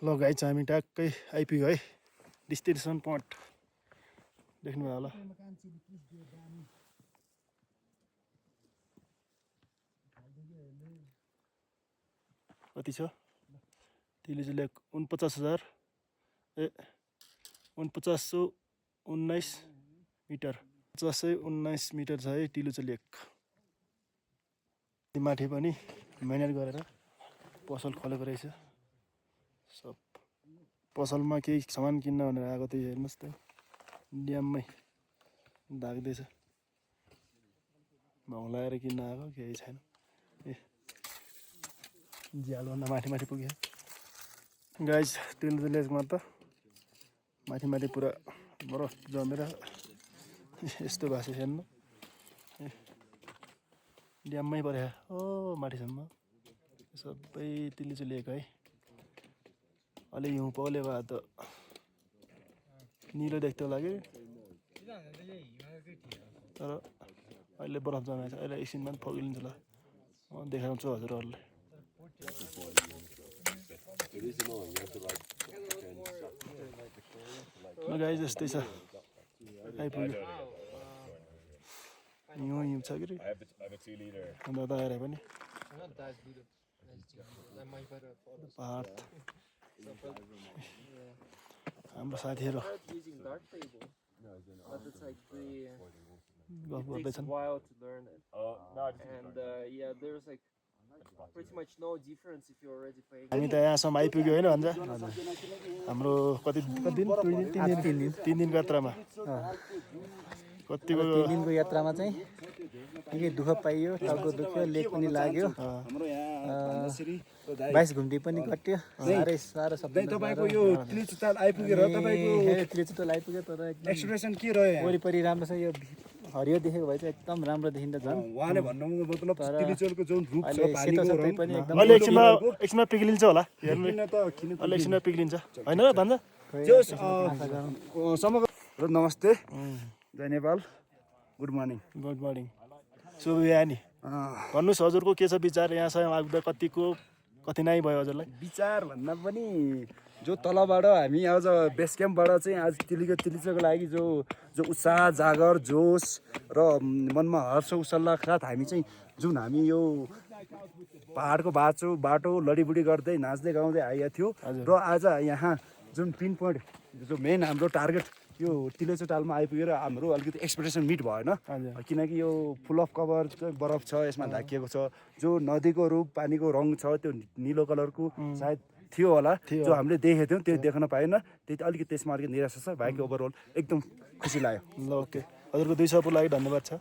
ल गाइस हामी ट्याक्कै आइपुग्यो है डेस्टिनेसन पोइन्ट देख्नुभयो होला कति छ तिलीचु लेक 49,000 4919 मिटर 4919 मिटर छ है तिलीचु लेक माथि पनि मेहनत गरेर पसल खोलेको रहेछ सब पसलमा केही सामान किन्न भनेर आएको त हेर्नुस् त ड्याममै धाग्दैछ भौलाएर किन्न आएको केही छैन ए झ्यालभन्दा माथि पुग्यो गाइस तिलीचु लेकमा त माथि पुरा बरफ जमेर यस्तो भएको छ हेर्नु ड्याममै पऱ्यो ओ माथिसम्म सबै तिलीचु लेक है अलि हिउँ पग्ले भए त निलो देख्थ्यो लाग्यो तर अहिले बरफ जमेको छ अहिले एकछिनमा पग्लिन्छ ल म देखाउँछु हजुरहरूलाई गाइस यस्तै छ आइपुग्यो हिउँ छ कि अन्त आएर पनि पहाड हाम्रो साथीहरू गफ गर्दैछन् हामी त यहाँसम्म आइपुग्यो होइन भन्छ हाम्रो कति दिन 3 दिनको यात्रामा कतिको 3 दिनको यात्रामा चाहिँ निकै दुःख पाइयो टाउको दुख्यो लेक पनि लाग्यो 22 घुम्टी पनि कट्यो साह्रो सबै तपाईको यो तिलीचुताल आइपुगेर तपाईको तिलीचुताल आइपुग्यो तर एकदम एक्सप्रेसन के रह्यो वरिपरि राम्रो छ यो हरियो देखेको भए चाहिँ एकदम राम्रो देखिन्छ झन् उहाँले भन्नु मतलब तिलीचुतालको जुन रूप छ पानीको रङ पनि एकदम अहिले एकछिनमा पिघलिन्छ होला हेर्नु अहिले एकछिनमा पिघलिन्छ होइन र भन्छ समग्र नमस्ते जय नेपाल गुड मर्निङ शुभ बिहानी भन्नुहोस् हजुरको के छ विचार यहाँसम्म आउँदा कतिको कठिनाइ भयो हजुरलाई विचार भन्दा पनि जो तलबाट हामी आज बेस क्याम्पबाट चाहिँ आज तिलीचुको लागि जो उत्साह जागर जोस र मनमा हर्ष उल्लासका साथ हामी चाहिँ जुन हामी यो पहाडको बाटो लडीबुडी गर्दै नाच्दै गाउँदै आएका थियौँ र आज यहाँ जुन पिन पोइन्ट जो मेन हाम्रो टार्गेट यो तिलीचुतालमा आइपुगेर हाम्रो अलिकति एक्सपेक्टेसन मिट भएन किनकि यो फुल अफ कभर चाहिँ बरफ छ यसमा ढाकिएको छ जो नदीको रूप पानीको रङ छ त्यो निलो कलरको सायद थियो होला जो हामीले देखेको थियौँ त्यो देख्न पाएन त्यही अलिकति त्यसमा अलिकति निराशा छ बाँकी ओभरअल एकदम खुसी लाग्यो ल ओके हजुरको 200 लागि धन्यवाद छ